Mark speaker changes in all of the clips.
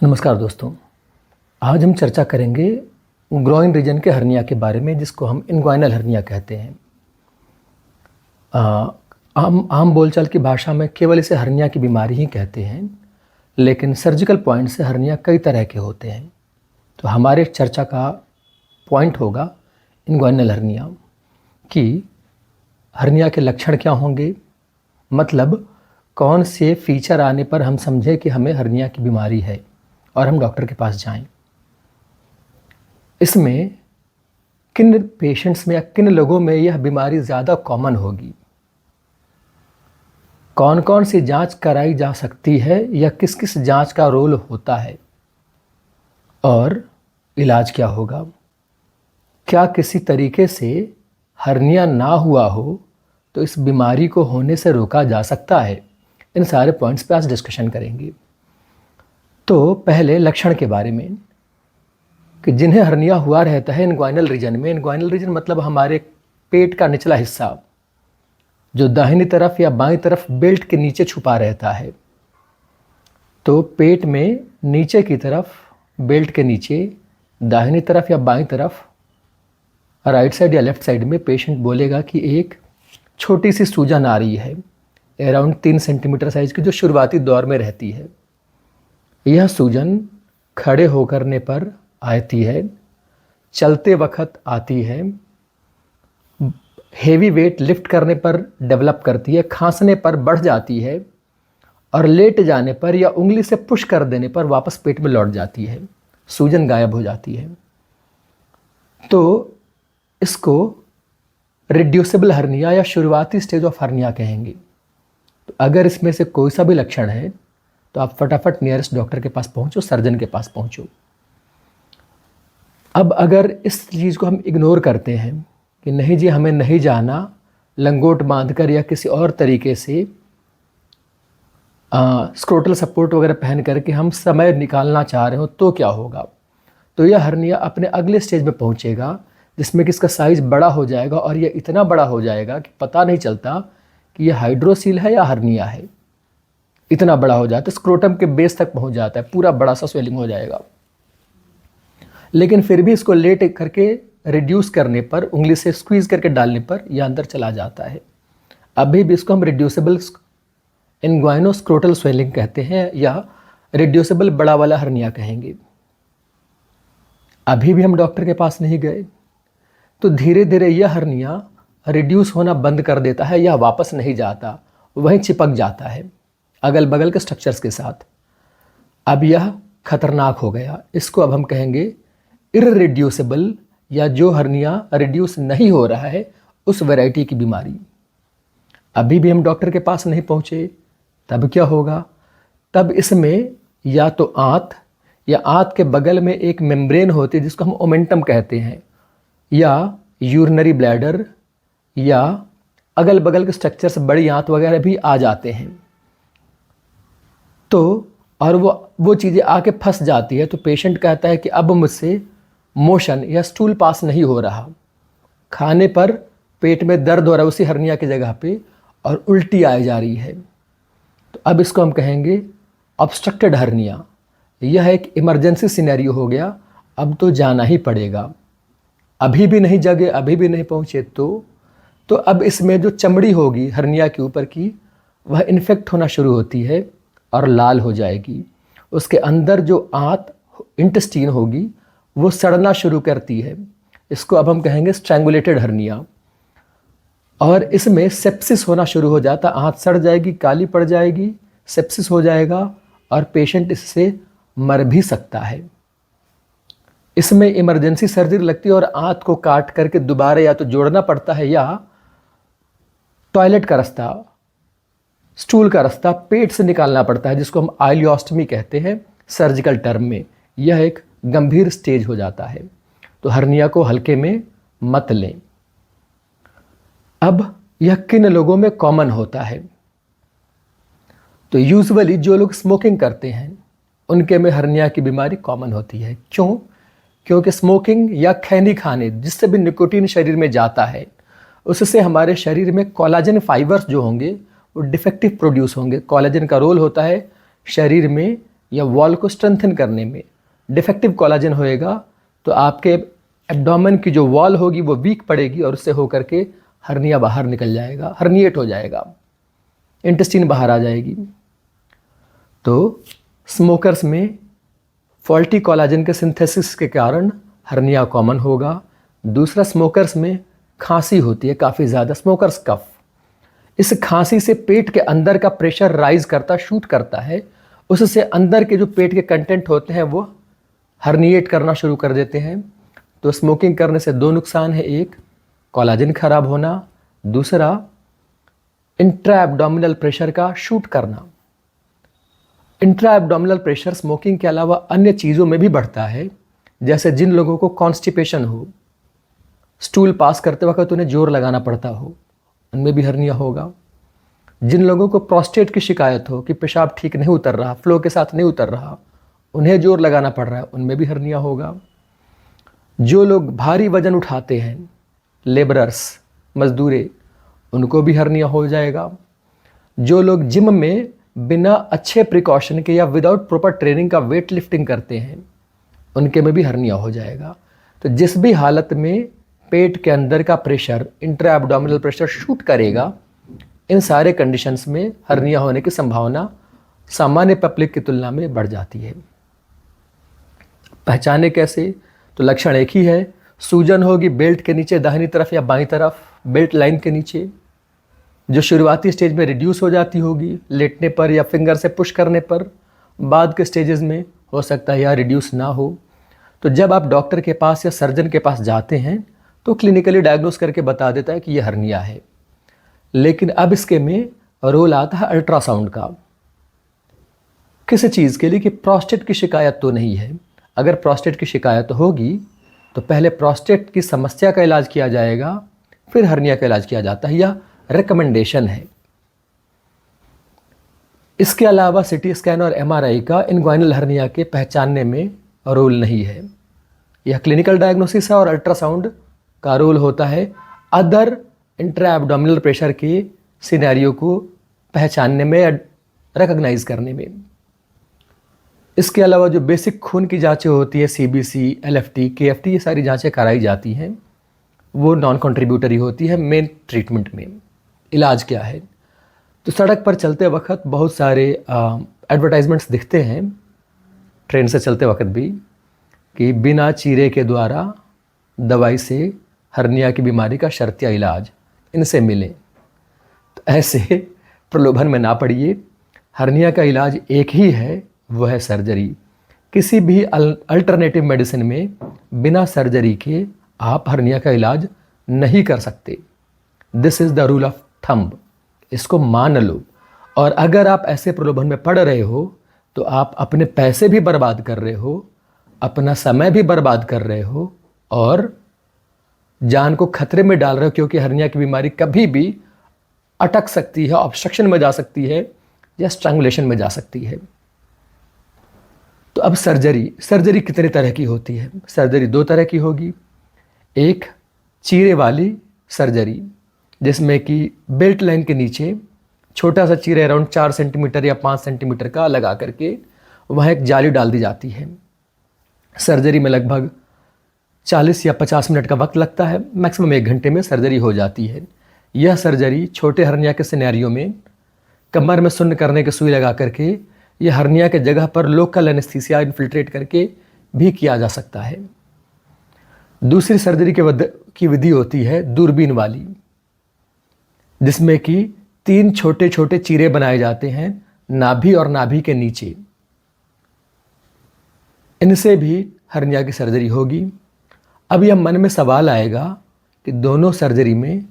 Speaker 1: नमस्कार दोस्तों। आज हम चर्चा करेंगे ग्रॉइन रीजन के हर्निया के बारे में, जिसको हम इन्ग्वाइनल हर्निया कहते हैं। आम बोलचाल की भाषा में केवल इसे हर्निया की बीमारी ही कहते हैं, लेकिन सर्जिकल पॉइंट से हर्निया कई तरह के होते हैं। तो हमारे चर्चा का पॉइंट होगा इन्ग्वाइनल हर्निया कि हर्निया के लक्षण क्या होंगे, मतलब कौन से फीचर आने पर हम समझें कि हमें हर्निया की बीमारी है और हम डॉक्टर के पास जाएं। इसमें किन पेशेंट्स में या किन लोगों में यह बीमारी ज़्यादा कॉमन होगी, कौन कौन सी जांच कराई जा सकती है या किस किस जांच का रोल होता है, और इलाज क्या होगा, क्या किसी तरीके से हर्निया ना हुआ हो तो इस बीमारी को होने से रोका जा सकता है। इन सारे पॉइंट्स पे आज डिस्कशन करेंगे। तो पहले लक्षण के बारे में कि जिन्हें हर्निया हुआ रहता है इन्ग्वाइनल रीजन में। इन्ग्वाइनल रीजन मतलब हमारे पेट का निचला हिस्सा जो दाहिनी तरफ या बाईं तरफ बेल्ट के नीचे छुपा रहता है। तो पेट में नीचे की तरफ, बेल्ट के नीचे दाहिनी तरफ या बाईं तरफ, राइट साइड या लेफ्ट साइड में पेशेंट बोलेगा कि एक छोटी सी सूजन आ रही है, अराउंड 3 सेंटीमीटर साइज की, जो शुरुआती दौर में रहती है। यह सूजन खड़े होकरने पर आती है, चलते वक्त आती है, हेवी वेट लिफ्ट करने पर डेवलप करती है, खांसने पर बढ़ जाती है और लेट जाने पर या उंगली से पुश कर देने पर वापस पेट में लौट जाती है, सूजन गायब हो जाती है। तो इसको रिड्यूसिबल हर्निया या शुरुआती स्टेज ऑफ हर्निया कहेंगे। तो अगर इसमें से कोई सा भी लक्षण है तो आप फटाफट नियरेस्ट डॉक्टर के पास पहुंचो, सर्जन के पास पहुंचो। अब अगर इस चीज़ को हम इग्नोर करते हैं कि नहीं जी हमें नहीं जाना, लंगोट बांधकर या किसी और तरीके से स्क्रोटल सपोर्ट वगैरह पहन करके हम समय निकालना चाह रहे हो, तो क्या होगा? तो यह हर्निया अपने अगले स्टेज में पहुंचेगा, जिसमें कि इसका साइज़ बड़ा हो जाएगा और यह इतना बड़ा हो जाएगा कि पता नहीं चलता कि यह हाइड्रोसील है या हर्निया है। इतना बड़ा हो जाता है, स्क्रोटम के बेस तक पहुंच जाता है, पूरा बड़ा सा स्वेलिंग हो जाएगा। लेकिन फिर भी इसको लेट करके रिड्यूस करने पर, उंगली से स्क्वीज करके डालने पर यह अंदर चला जाता है। अभी भी इसको हम रिड्यूसिबल इन्ग्वाइनोस्क्रोटल स्वेलिंग कहते हैं या रिड्यूसिबल बड़ा वाला हर्निया कहेंगे। अभी भी हम डॉक्टर के पास नहीं गए तो धीरे धीरे यह हर्निया रिड्यूस होना बंद कर देता है या वापस नहीं जाता, वहीं चिपक जाता है अगल बगल के स्ट्रक्चर्स के साथ। अब यह खतरनाक हो गया। इसको अब हम कहेंगे इररिड्यूसिबल, या जो हर्निया रिड्यूस नहीं हो रहा है उस वैरायटी की बीमारी। अभी भी हम डॉक्टर के पास नहीं पहुंचे, तब क्या होगा? तब इसमें या तो आंत या आंत के बगल में एक मेम्ब्रेन होती है जिसको हम ओमेंटम कहते हैं, या यूरिनरी ब्लैडर या अगल बगल के स्ट्रक्चर्स, बड़ी आंत वगैरह भी आ जाते हैं। तो और वो चीज़ें आके फंस जाती है। तो पेशेंट कहता है कि अब मुझसे मोशन या स्टूल पास नहीं हो रहा, खाने पर पेट में दर्द हो रहा है उसी हर्निया की जगह पे, और उल्टी आई जा रही है। तो अब इसको हम कहेंगे ऑब्स्ट्रक्टेड हर्निया। यह एक इमरजेंसी सिनेरियो हो गया, अब तो जाना ही पड़ेगा। अभी भी नहीं जगे, अभी भी नहीं पहुँचे तो अब इसमें जो चमड़ी होगी हर्निया के ऊपर की, वह इन्फेक्ट होना शुरू होती है और लाल हो जाएगी। उसके अंदर जो आंत, इंटेस्टीन होगी, वो सड़ना शुरू करती है। इसको अब हम कहेंगे स्ट्रैंगुलेटेड हर्निया। और इसमें सेप्सिस होना शुरू हो जाता, आंत सड़ जाएगी, काली पड़ जाएगी, सेप्सिस हो जाएगा और पेशेंट इससे मर भी सकता है। इसमें इमरजेंसी सर्जरी लगती है और आंत को काट करके दोबारा या तो जोड़ना पड़ता है या टॉयलेट का रास्ता, स्टूल का रास्ता पेट से निकालना पड़ता है, जिसको हम आइलियोस्टमी कहते हैं सर्जिकल टर्म में। यह एक गंभीर स्टेज हो जाता है। तो हर्निया को हल्के में मत लें। अब यह किन लोगों में कॉमन होता है? तो यूजुअली जो लोग स्मोकिंग करते हैं उनके में हर्निया की बीमारी कॉमन होती है। क्यों? क्योंकि स्मोकिंग या खैनी खाने, जिससे भी निकोटीन शरीर में जाता है, उससे हमारे शरीर में कोलाजन फाइबर्स जो होंगे वो डिफेक्टिव प्रोड्यूस होंगे। कोलाजन का रोल होता है शरीर में या वॉल को स्ट्रेंथन करने में। डिफेक्टिव कोलाजन होएगा तो आपके एब्डोमेन की जो वॉल होगी वो वीक पड़ेगी और उससे होकर के हर्निया बाहर निकल जाएगा, हर्निएट हो जाएगा, इंटेस्टाइन बाहर आ जाएगी। तो स्मोकर्स में फॉल्टी कोलाजन के सिंथेसिस के कारण हर्निया कॉमन होगा। दूसरा, स्मोकर्स में खांसी होती है काफ़ी ज़्यादा, स्मोकर्स कफ। इस खांसी से पेट के अंदर का प्रेशर राइज करता, शूट करता है, उससे अंदर के जो पेट के कंटेंट होते हैं वो हर्निएट करना शुरू कर देते हैं। तो स्मोकिंग करने से दो नुकसान है, एक कोलाजन खराब होना, दूसरा इंट्रा एब्डोमिनल प्रेशर का शूट करना। इंट्रा एब्डोमिनल प्रेशर स्मोकिंग के अलावा अन्य चीज़ों में भी बढ़ता है, जैसे जिन लोगों को कॉन्स्टिपेशन हो, स्टूल पास करते वक्त उन्हें जोर लगाना पड़ता हो, उनमें भी हर्निया होगा। जिन लोगों को प्रोस्टेट की शिकायत हो कि पेशाब ठीक नहीं उतर रहा, फ्लो के साथ नहीं उतर रहा, उन्हें जोर लगाना पड़ रहा है, उनमें भी हर्निया होगा। जो लोग भारी वजन उठाते हैं, लेबरर्स, मजदूरे, उनको भी हर्निया हो जाएगा। जो लोग जिम में बिना अच्छे प्रिकॉशन के या विदाउट प्रॉपर ट्रेनिंग का वेट लिफ्टिंग करते हैं, उनके में भी हर्निया हो जाएगा। तो जिस भी हालत में पेट के अंदर का pressure, intra abdominal pressure shoot करेगा, इन सारे कंडीशंस में हर्निया होने की संभावना सामान्य पब्लिक की तुलना में बढ़ जाती है। पहचाने कैसे? तो लक्षण एक ही है, सूजन होगी बेल्ट के नीचे दाहिनी तरफ या बाईं तरफ, बेल्ट लाइन के नीचे, जो शुरुआती स्टेज में रिड्यूस हो जाती होगी लेटने पर या फिंगर से पुश करने पर, बाद के स्टेजेस में हो सकता है या रिड्यूस ना हो। तो जब आप डॉक्टर के पास या सर्जन के पास जाते हैं तो क्लिनिकली डायग्नोस करके बता देता है कि यह हर्निया है। लेकिन अब इसके में रोल आता है अल्ट्रासाउंड का। किस चीज़ के लिए? कि प्रोस्टेट की शिकायत तो नहीं है। अगर प्रोस्टेट की शिकायत होगी तो पहले प्रोस्टेट की समस्या का इलाज किया जाएगा, फिर हर्निया का इलाज किया जाता है, यह रिकमेंडेशन है। इसके अलावा सिटी स्कैन और एमआरआई का इनग्वाइनल हर्निया के पहचानने में रोल नहीं है। यह क्लिनिकल डायग्नोसिस है और अल्ट्रासाउंड का रोल होता है अदर इंट्रा एब्डोमिनल प्रेशर के सिनेरियो को पहचानने में, रिकॉग्नाइज करने में। इसके अलावा जो बेसिक खून की जांचें होती है, सीबीसी, एलएफटी, केएफटी, ये सारी जांचें कराई जाती हैं, वो नॉन कंट्रीब्यूटरी होती है मेन ट्रीटमेंट में। इलाज क्या है? तो सड़क पर चलते वक्त बहुत सारे एडवर्टाइजमेंट्स दिखते हैं, ट्रेन से चलते वक्त भी, कि बिना चीरे के द्वारा दवाई से हर्निया की बीमारी का शर्तिया इलाज इनसे मिले। तो ऐसे प्रलोभन में ना पड़िए। हर्निया का इलाज एक ही है, वो है सर्जरी। किसी भी अल्टरनेटिव मेडिसिन में बिना सर्जरी के आप हर्निया का इलाज नहीं कर सकते। This is the rule of thumb, इसको मान लो। और अगर आप ऐसे प्रलोभन में पड़ रहे हो तो आप अपने पैसे भी बर्बाद कर रहे हो, अपना समय भी बर्बाद कर रहे हो और जान को खतरे में डाल रहे हो, क्योंकि हर्निया की बीमारी कभी भी अटक सकती है, ऑब्स्ट्रक्शन में जा सकती है या स्ट्रैंगुलेशन में जा सकती है। तो अब सर्जरी कितने तरह की होती है? सर्जरी दो तरह की होगी। एक चीरे वाली सर्जरी, जिसमें कि बेल्ट लाइन के नीचे छोटा सा चीरे अराउंड 4 सेंटीमीटर या 5 सेंटीमीटर का लगा करके वहाँ एक जाली डाल दी जाती है। सर्जरी में लगभग 40 या 50 मिनट का वक्त लगता है, मैक्सिमम 1 घंटे में सर्जरी हो जाती है। यह सर्जरी छोटे हर्निया के सिनेरियो में कमर में सुन्न करने की सुई लगा करके यह हर्निया के जगह पर लोकल एनेस्थीसिया इन्फिल्ट्रेट करके भी किया जा सकता है। दूसरी सर्जरी की विधि होती है दूरबीन वाली, जिसमें कि 3 छोटे छोटे चीरे बनाए जाते हैं नाभि और नाभि के नीचे। इनसे भी हर्निया की सर्जरी होगी। अब यह मन में सवाल आएगा कि दोनों सर्जरी में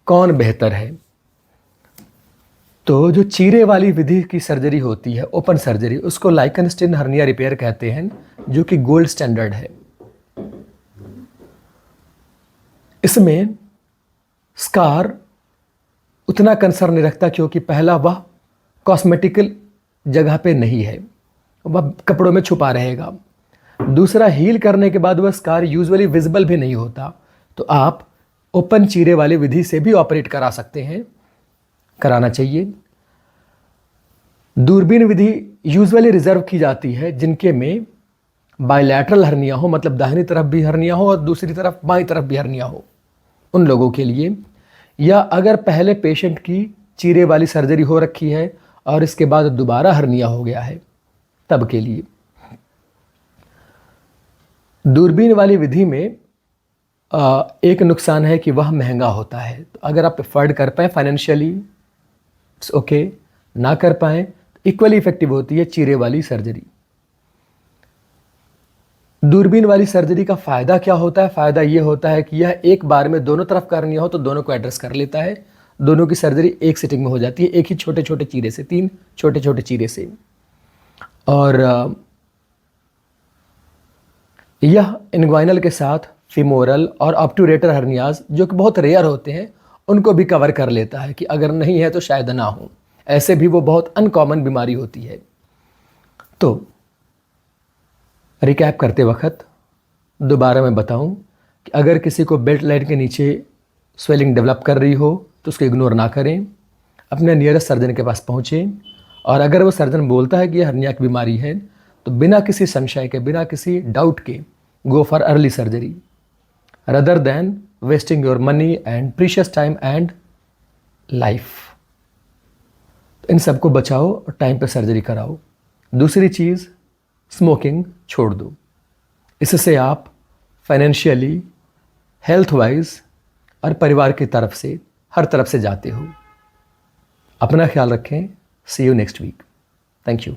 Speaker 1: कौन बेहतर है? तो जो चीरे वाली विधि की सर्जरी होती है, ओपन सर्जरी, उसको लाइकनस्टीन हर्निया रिपेयर कहते हैं, जो कि गोल्ड स्टैंडर्ड है। इसमें स्कार उतना कंसर्न नहीं रखता, क्योंकि पहला वह कॉस्मेटिकल जगह पे नहीं है, वह कपड़ों में छुपा रहेगा। दूसरा, हील करने के बाद वह स्कार यूजुअली विजिबल भी नहीं होता, तो आप ओपन चीरे वाली विधि से भी ऑपरेट करा सकते हैं, कराना चाहिए। दूरबीन विधि यूजुअली रिजर्व की जाती है जिनके में बायलैटरल हर्निया हो, मतलब दाहिनी तरफ भी हर्निया हो और दूसरी तरफ बाईं तरफ भी हर्निया हो, उन लोगों के लिए, या अगर पहले पेशेंट की चीरे वाली सर्जरी हो रखी है और इसके बाद दोबारा हर्निया हो गया है, तब के लिए। दूरबीन वाली विधि में एक नुकसान है कि वह महंगा होता है। तो अगर आप अफोर्ड कर पाएँ फाइनेंशियली इट्स ओके, ना कर पाएँ तो इक्वली इफेक्टिव होती है चीरे वाली सर्जरी। दूरबीन वाली सर्जरी का फ़ायदा क्या होता है? फ़ायदा ये होता है कि यह एक बार में दोनों तरफ करनी हो तो दोनों को एड्रेस कर लेता है। दोनों की सर्जरी एक सिटिंग में हो जाती है, एक ही छोटे छोटे चीरे से, 3 छोटे छोटे चीरे से। और यह इन्ग्वाइनल के साथ फीमोरल और ऑब्टूरेटर हर्नियाज, जो कि बहुत रेयर होते हैं, उनको भी कवर कर लेता है कि अगर नहीं है तो शायद ना हो। ऐसे भी वो बहुत अनकॉमन बीमारी होती है। तो रिकैप करते वक्त दोबारा मैं बताऊं कि अगर किसी को बेल्ट लाइन के नीचे स्वेलिंग डेवलप कर रही हो तो उसको इग्नोर ना करें, अपने नियरेस्ट सर्जन के पास पहुँचें, और अगर वो सर्जन बोलता है कि यह हर्निया की बीमारी है तो बिना किसी संशय के, बिना किसी डाउट के go for early surgery rather than wasting your money and precious time and life। इन सबको बचाओ और टाइम पे सर्जरी कराओ। दूसरी चीज़, स्मोकिंग छोड़ दो। इससे आप फाइनेंशियली, हेल्थ वाइज और परिवार की तरफ से, हर तरफ से जाते हो। अपना ख्याल रखें। See you next week. Thank you.